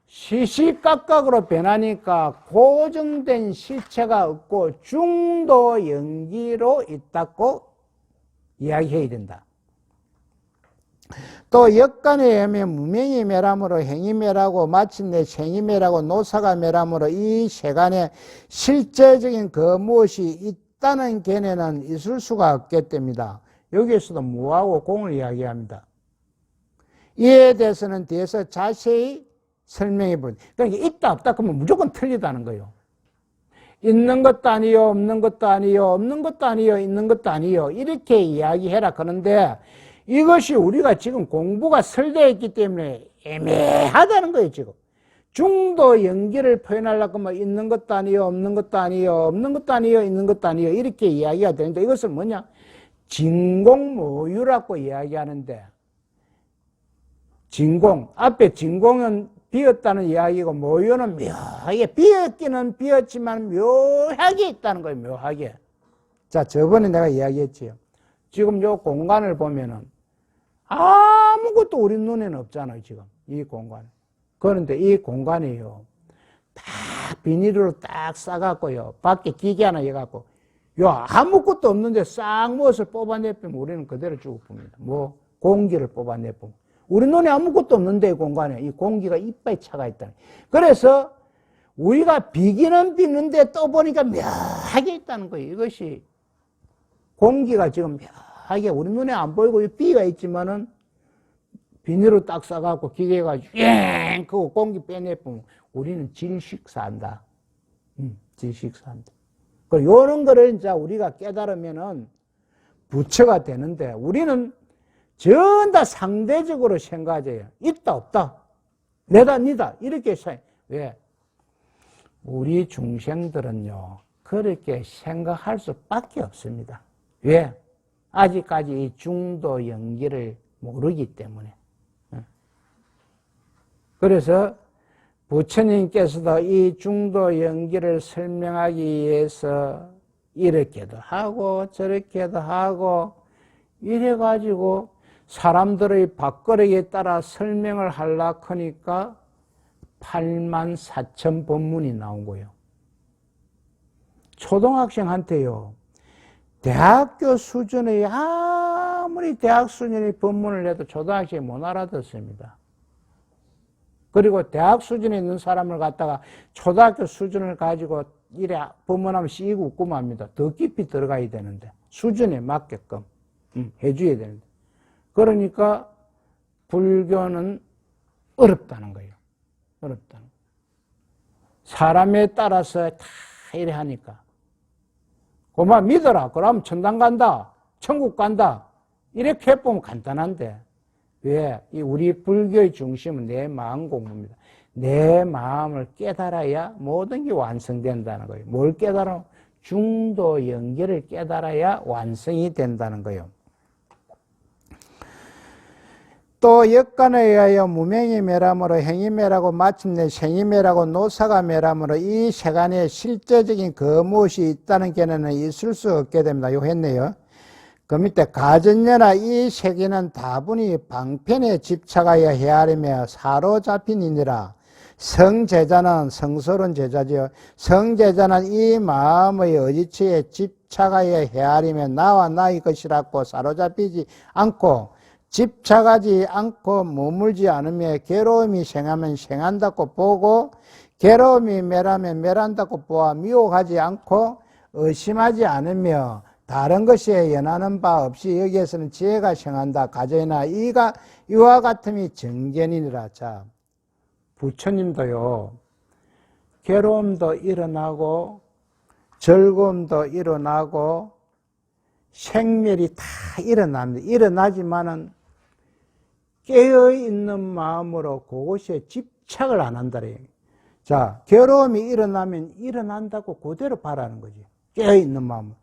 시시각각으로 변하니까 고정된 실체가 없고 중도 연기로 있다고 이야기해야 된다. 또 역간에 의하면 무명이 매람으로 행이 매라고 마침내 생이 매라고 노사가 매람으로 이 세간에 실제적인 그 무엇이 있다는 견해는 있을 수가 없게 됩니다. 여기에서도 무하고 공을 이야기합니다. 이에 대해서는 뒤에서 자세히 설명해 보니 그러니까 있다 없다 그러면 무조건 틀리다는 거예요. 있는 것도 아니요 없는 것도 아니요 없는 것도 아니요 있는 것도 아니요 이렇게 이야기해라 그런데 이것이 우리가 지금 공부가 설되어 있기 때문에 애매하다는 거예요. 지금 중도 연기를 표현하려고 하면 있는 것도 아니요 없는 것도 아니요 없는 것도 아니요 있는 것도 아니요 이렇게 이야기가 되는데 이것은 뭐냐 진공모유라고 이야기하는데 진공 앞에 진공은 비었다는 이야기고 모유는 묘하게 비었기는 비었지만 묘하게 있다는 거예요. 묘하게. 자 저번에 내가 이야기했지요. 지금 요 공간을 보면은 아무것도 우리 눈에는 없잖아요. 지금 이 공간. 그런데 이 공간이요 다 비닐로 딱 싸갖고요 밖에 기계 하나 해갖고 요 아무것도 없는데 싹 무엇을 뽑아내보면 우리는 그대로 쭉 봅니다. 뭐 공기를 뽑아내보면 우리 눈에 아무것도 없는데 이 공간에 이 공기가 이빨이 차가 있다. 그래서 우리가 비기는 비는데 또 보니까 묘하게 있다는 거예요. 이것이 공기가 지금 묘하게 우리 눈에 안 보이고 비가 있지만은 비닐로 딱 싸갖고 기계가 엥 그거 공기 빼내보면 우리는 질식사한다. 질식사한다. 요런 거를 이제 우리가 깨달으면은 부처가 되는데 우리는 전 다 상대적으로 생각해요. 있다, 없다. 내다, 니다. 이렇게 생각. 왜? 우리 중생들은요, 그렇게 생각할 수밖에 없습니다. 왜? 아직까지 이 중도 연기를 모르기 때문에. 그래서 부처님께서도 이 중도 연기를 설명하기 위해서 이렇게도 하고 저렇게도 하고 이래가지고 사람들의 밥그릇에 따라 설명을 하려고 하니까 84,000 법문이 나온 거예요. 초등학생한테요, 대학교 수준의 아무리 대학 수준의 법문을 해도 초등학생이 못 알아듣습니다. 그리고 대학 수준에 있는 사람을 갖다가 초등학교 수준을 가지고 이래 법문하면 씩 웃고 맙니다. 더 깊이 들어가야 되는데 수준에 맞게끔 해줘야 되는데, 그러니까 불교는 어렵다는 거예요. 어렵다는 거예요. 사람에 따라서 다 이래 하니까 그만 믿어라. 그럼 천당 간다, 천국 간다, 이렇게 해보면 간단한데, 왜? 이 우리 불교의 중심은 내 마음 공부입니다. 내 마음을 깨달아야 모든 게 완성된다는 거예요. 뭘 깨달아? 중도 연결을 깨달아야 완성이 된다는 거예요. 또 역관에 의하여 무명이 매람으로 행이 매라고 마침내 생이 매라고 노사가 매람으로 이 세간에 실제적인 그 무엇이 있다는 견해는 있을 수 없게 됩니다. 요 했네요. 그 밑에 가전여나 이 세계는 다분히 방편에 집착하여 헤아리며 사로잡힌이니라. 성제자는, 성스러운 제자지요, 성제자는 이 마음의 의지치에 집착하여 헤아리며 나와 나의 것이라고 사로잡히지 않고 집착하지 않고 머물지 않으며 괴로움이 생하면 생한다고 보고 괴로움이 매라면 매란다고 보아 미혹하지 않고 의심하지 않으며 다른 것에 연하는 바 없이 여기에서는 지혜가 생한다. 가져이나 이와 같음이 정견이니라. 자, 부처님도요, 괴로움도 일어나고 즐거움도 일어나고 생멸이 다 일어납니다. 일어나지만은 깨어있는 마음으로 그것에 집착을 안 한다래요. 자, 괴로움이 일어나면 일어난다고 그대로 바라는 거지. 깨어있는 마음으로.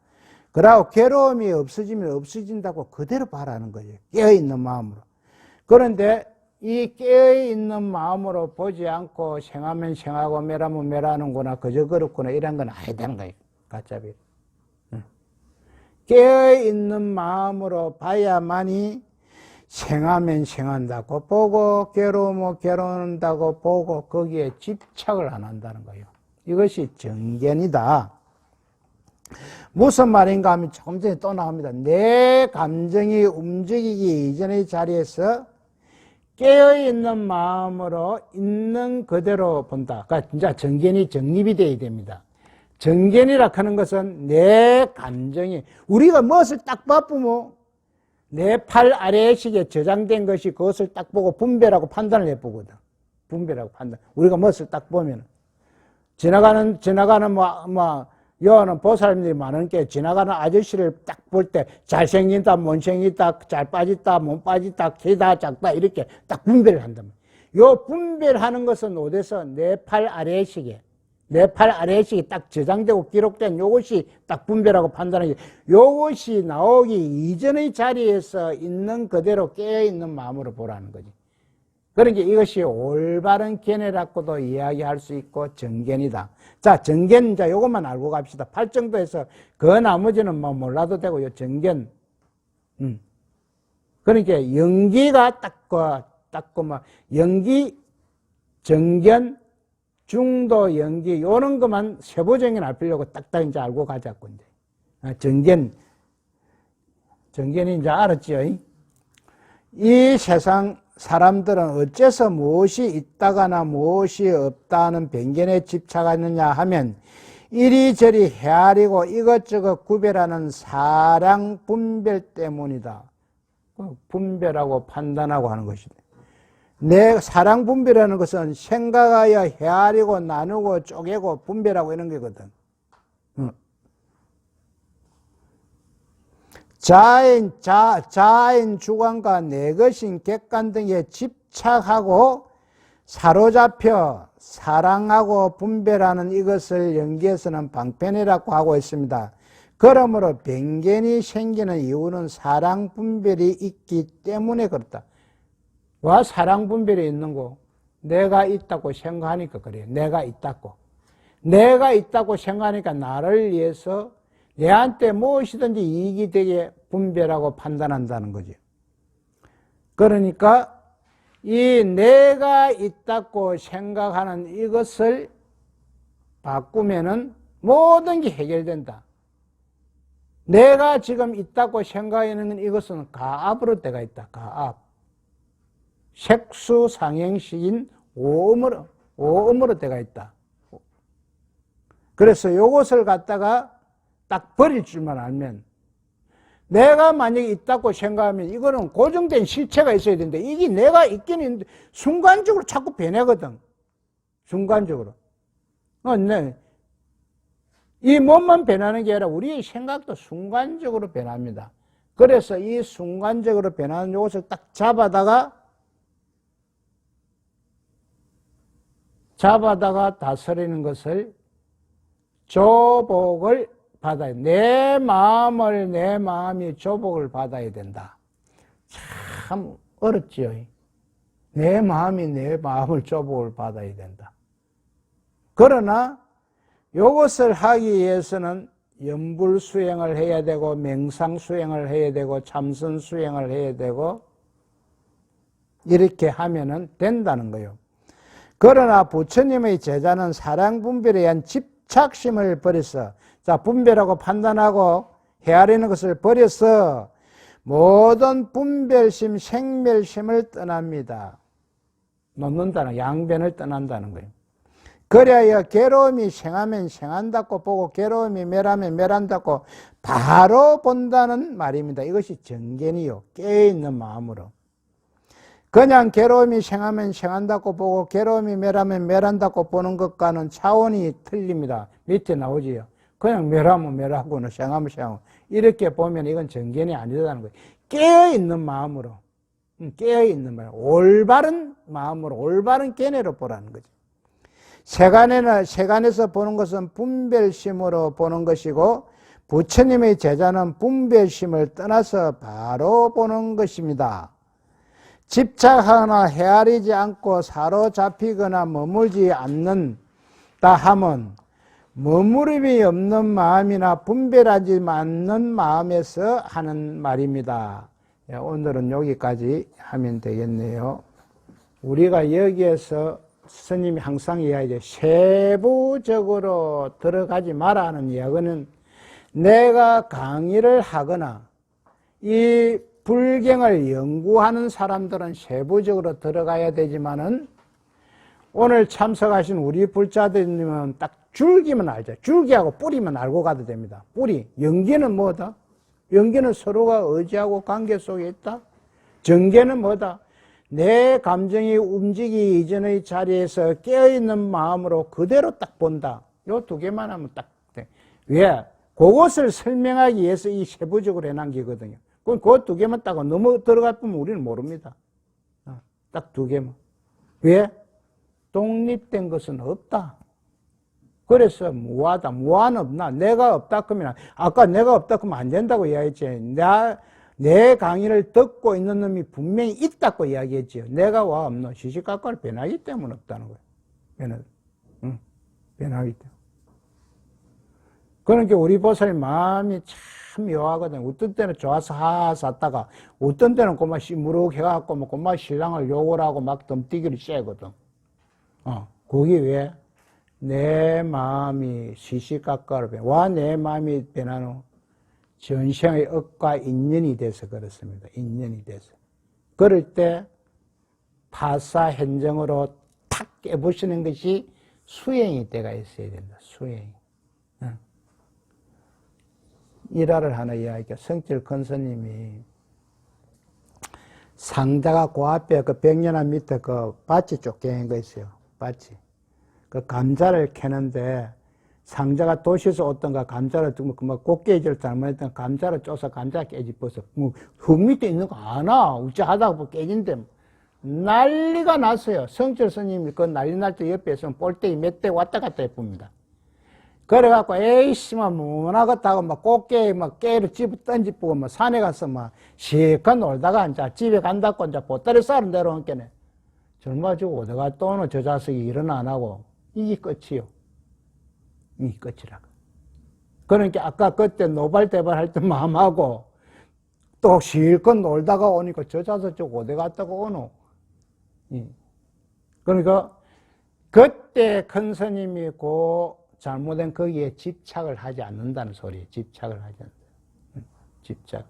그러고 괴로움이 없어지면 없어진다고 그대로 바라는 거지. 깨어있는 마음으로. 그런데 이 깨어있는 마음으로 보지 않고 생하면 생하고 매라면 매라는구나, 그저 그렇구나, 이런 건 아니다는 거예요. 가짜비. 깨어있는 마음으로 봐야만이 생하면 생한다고 보고 괴로우면 괴로운다고 보고 거기에 집착을 안 한다는 거예요. 이것이 정견이다. 무슨 말인가 하면 조금 전에 또 나옵니다. 내 감정이 움직이기 이전의 자리에서 깨어있는 마음으로 있는 그대로 본다. 그러니까 진짜 정견이 정립이 되어야 됩니다. 정견이라 하는 것은 내 감정이, 우리가 무엇을 딱 바쁘면 내 팔 아래식에 저장된 것이 그것을 딱 보고 분별하고 판단을 해보거든. 분별하고 판단. 우리가 무엇을 딱 보면 지나가는 여는 보살님들이 많은 게 지나가는 아저씨를 딱 볼 때 잘생긴다, 못생겼다, 잘 빠졌다, 못 빠졌다, 키다, 작다, 이렇게 딱 분별을 한단 말이야. 요 분별하는 것은 어디서? 내 팔 아래식에. 내 팔 아래식이 딱 저장되고 기록된 요것이 딱 분별하고 판단하기, 요것이 나오기 이전의 자리에서 있는 그대로 깨어있는 마음으로 보라는 거지. 그러니까 이것이 올바른 견해라고도 이야기할 수 있고 정견이다. 자, 정견, 자, 요것만 알고 갑시다. 8정도에서 그 나머지는 뭐 몰라도 되고, 요 정견. 그러니까 연기가 연기, 정견, 중도 연기, 요런 것만 세부적인 알 필요고 딱딱 이제 알고 가자고, 이제. 정견이 이제 알았죠? 이 세상 사람들은 어째서 무엇이 있다거나 무엇이 없다는 편견에 집착하느냐 하면 이리저리 헤아리고 이것저것 구별하는 사량 분별 때문이다. 분별하고 판단하고 하는 것이다. 내 사량 분별하는 것은 생각하여 헤아리고 나누고 쪼개고 분별하고 이런 거거든. 자아인 주관과 내 것인 객관 등에 집착하고 사로잡혀 사랑하고 분별하는 이것을 연기에서는 방편이라고 하고 있습니다. 그러므로 변견이 생기는 이유는 사랑 분별이 있기 때문에 그렇다. 와, 사랑 분별이 있는 거? 내가 있다고 생각하니까 그래요. 내가 있다고. 내가 있다고 생각하니까 나를 위해서 내한테 무엇이든지 이익이 되게 분별하고 판단한다는 거죠. 그러니까 이 내가 있다고 생각하는 이것을 바꾸면은 모든 게 해결된다. 내가 지금 있다고 생각하는 이것은 가압으로 되어 있다. 가압. 색수상행식인 오음으로 되어 있다. 그래서 이것을 갖다가 딱 버릴 줄만 알면, 내가 만약에 있다고 생각하면 이거는 고정된 실체가 있어야 되는데, 이게 내가 있긴 있는데 순간적으로 자꾸 변하거든. 순간적으로. 이 몸만 변하는 게 아니라 우리의 생각도 순간적으로 변합니다. 그래서 이 순간적으로 변하는 이것을 딱 잡아다가 다스리는 것을 조복을 받아야, 내 마음이 조복을 받아야 된다. 참 어렵지요. 내 마음을 조복을 받아야 된다. 그러나 이것을 하기 위해서는 염불 수행을 해야 되고, 맹상 수행을 해야 되고, 참선 수행을 해야 되고, 이렇게 하면은 된다는 거예요. 그러나 부처님의 제자는 사랑 분별에 의한 집착심을 버려서, 자, 분별하고 판단하고 헤아리는 것을 버려서 모든 분별심, 생멸심을 떠납니다. 놓는다는, 양변을 떠난다는 거예요. 그래야 괴로움이 생하면 생한다고 보고, 괴로움이 멸하면 멸한다고 바로 본다는 말입니다. 이것이 정견이요, 깨어있는 마음으로. 그냥 괴로움이 생하면 생한다고 보고 괴로움이 멸하면 멸한다고 보는 것과는 차원이 틀립니다. 밑에 나오지요. 그냥 멸하면 멸하고 생하면 생하고 이렇게 보면 이건 정견이 아니다는 거예요. 깨어있는 마음으로, 깨어있는 마음, 올바른 마음으로, 올바른 견해로 보라는 거죠. 세간에서 보는 것은 분별심으로 보는 것이고, 부처님의 제자는 분별심을 떠나서 바로 보는 것입니다. 집착하거나 헤아리지 않고 사로잡히거나 머물지 않는다 하면 머무림이 없는 마음이나 분별하지 않는 마음에서 하는 말입니다. 오늘은 여기까지 하면 되겠네요. 우리가 여기에서 스님이 항상 이야기하죠. 세부적으로 들어가지 마라 하는 이야기는, 내가 강의를 하거나 이 불경을 연구하는 사람들은 세부적으로 들어가야 되지만은, 오늘 참석하신 우리 불자들님은 딱 줄기만 알죠. 줄기하고 뿌리만 알고 가도 됩니다. 뿌리. 연기는 뭐다? 연기는 서로가 의지하고 관계 속에 있다. 정계는 뭐다? 내 감정이 움직이기 이전의 자리에서 깨어있는 마음으로 그대로 딱 본다. 요 두 개만 하면 딱 돼. 왜? 그것을 설명하기 위해서 이 세부적으로 해놓은 게거든요. 그럼 그 두 개만 딱 넘어 들어갈 뿐 우리는 모릅니다. 딱 두 개만. 왜? 독립된 것은 없다. 그래서 무하다. 무한 없나? 내가 없다 그러면, 아까 내가 없다 그러면 안 된다고 이야기했지. 내 강의를 듣고 있는 놈이 분명히 있다고 이야기했지요. 내가 와 없노? 시시각각을 변하기 때문에 없다는 거예요. 변하기 때문에. 그러니까 우리 보살의 마음이 참 묘하거든. 어떤 때는 좋아서 하샀다가, 어떤 때는 고마 시무룩 해갖고, 고마 신랑을 욕을 하고 막 덤뛰기를 쎄거든. 그게 왜? 내 마음이 시시각각을 변해. 와, 내 마음이 변하노? 전생의 업과 인연이 돼서 그렇습니다. 인연이 돼서. 그럴 때 파사현정으로 탁 깨부시는 것이 수행이 때가 있어야 된다. 수행이. 일화를 하나 이야기할게요. 성질 큰 스님이 상자가 그 앞에 그 백년암 밑에 그 밭이 쫓겨있는 거 있어요. 밭이. 그 감자를 캐는데 상자가 도시에서 어떤가 감자를 막 꽃게지를 잘못했던 감자를 쪼서 감자 깨집어서 흙 밑에 있는 거 아나 우짜 하다가 뭐 깨진대. 난리가 났어요. 성철 스님이 그 난리 날 때 옆에서 볼때기 몇 대 왔다 갔다 해봅니다. 그래갖고, 에이씨만 무나겠다고 막 꽃게 막 깨를 집어 던지고 막 산에 가서 막 실컷 놀다가 이제 집에 간다고 이제 보따리 싸러 내려온 게네. 젊어지고 어디 갔다 오노 저 자식이 일은 안 하고. 이게 끝이요. 이게 끝이라고. 그러니까 아까 그때 노발대발 할 때 마음하고 또 실컷 놀다가 오니까 저 자식 저 어디 갔다가 오노. 그러니까 그때 큰 스님이 그 잘못된 거기에 집착을 하지 않는다는 소리예요. 집착을 하지 않는다. 집착.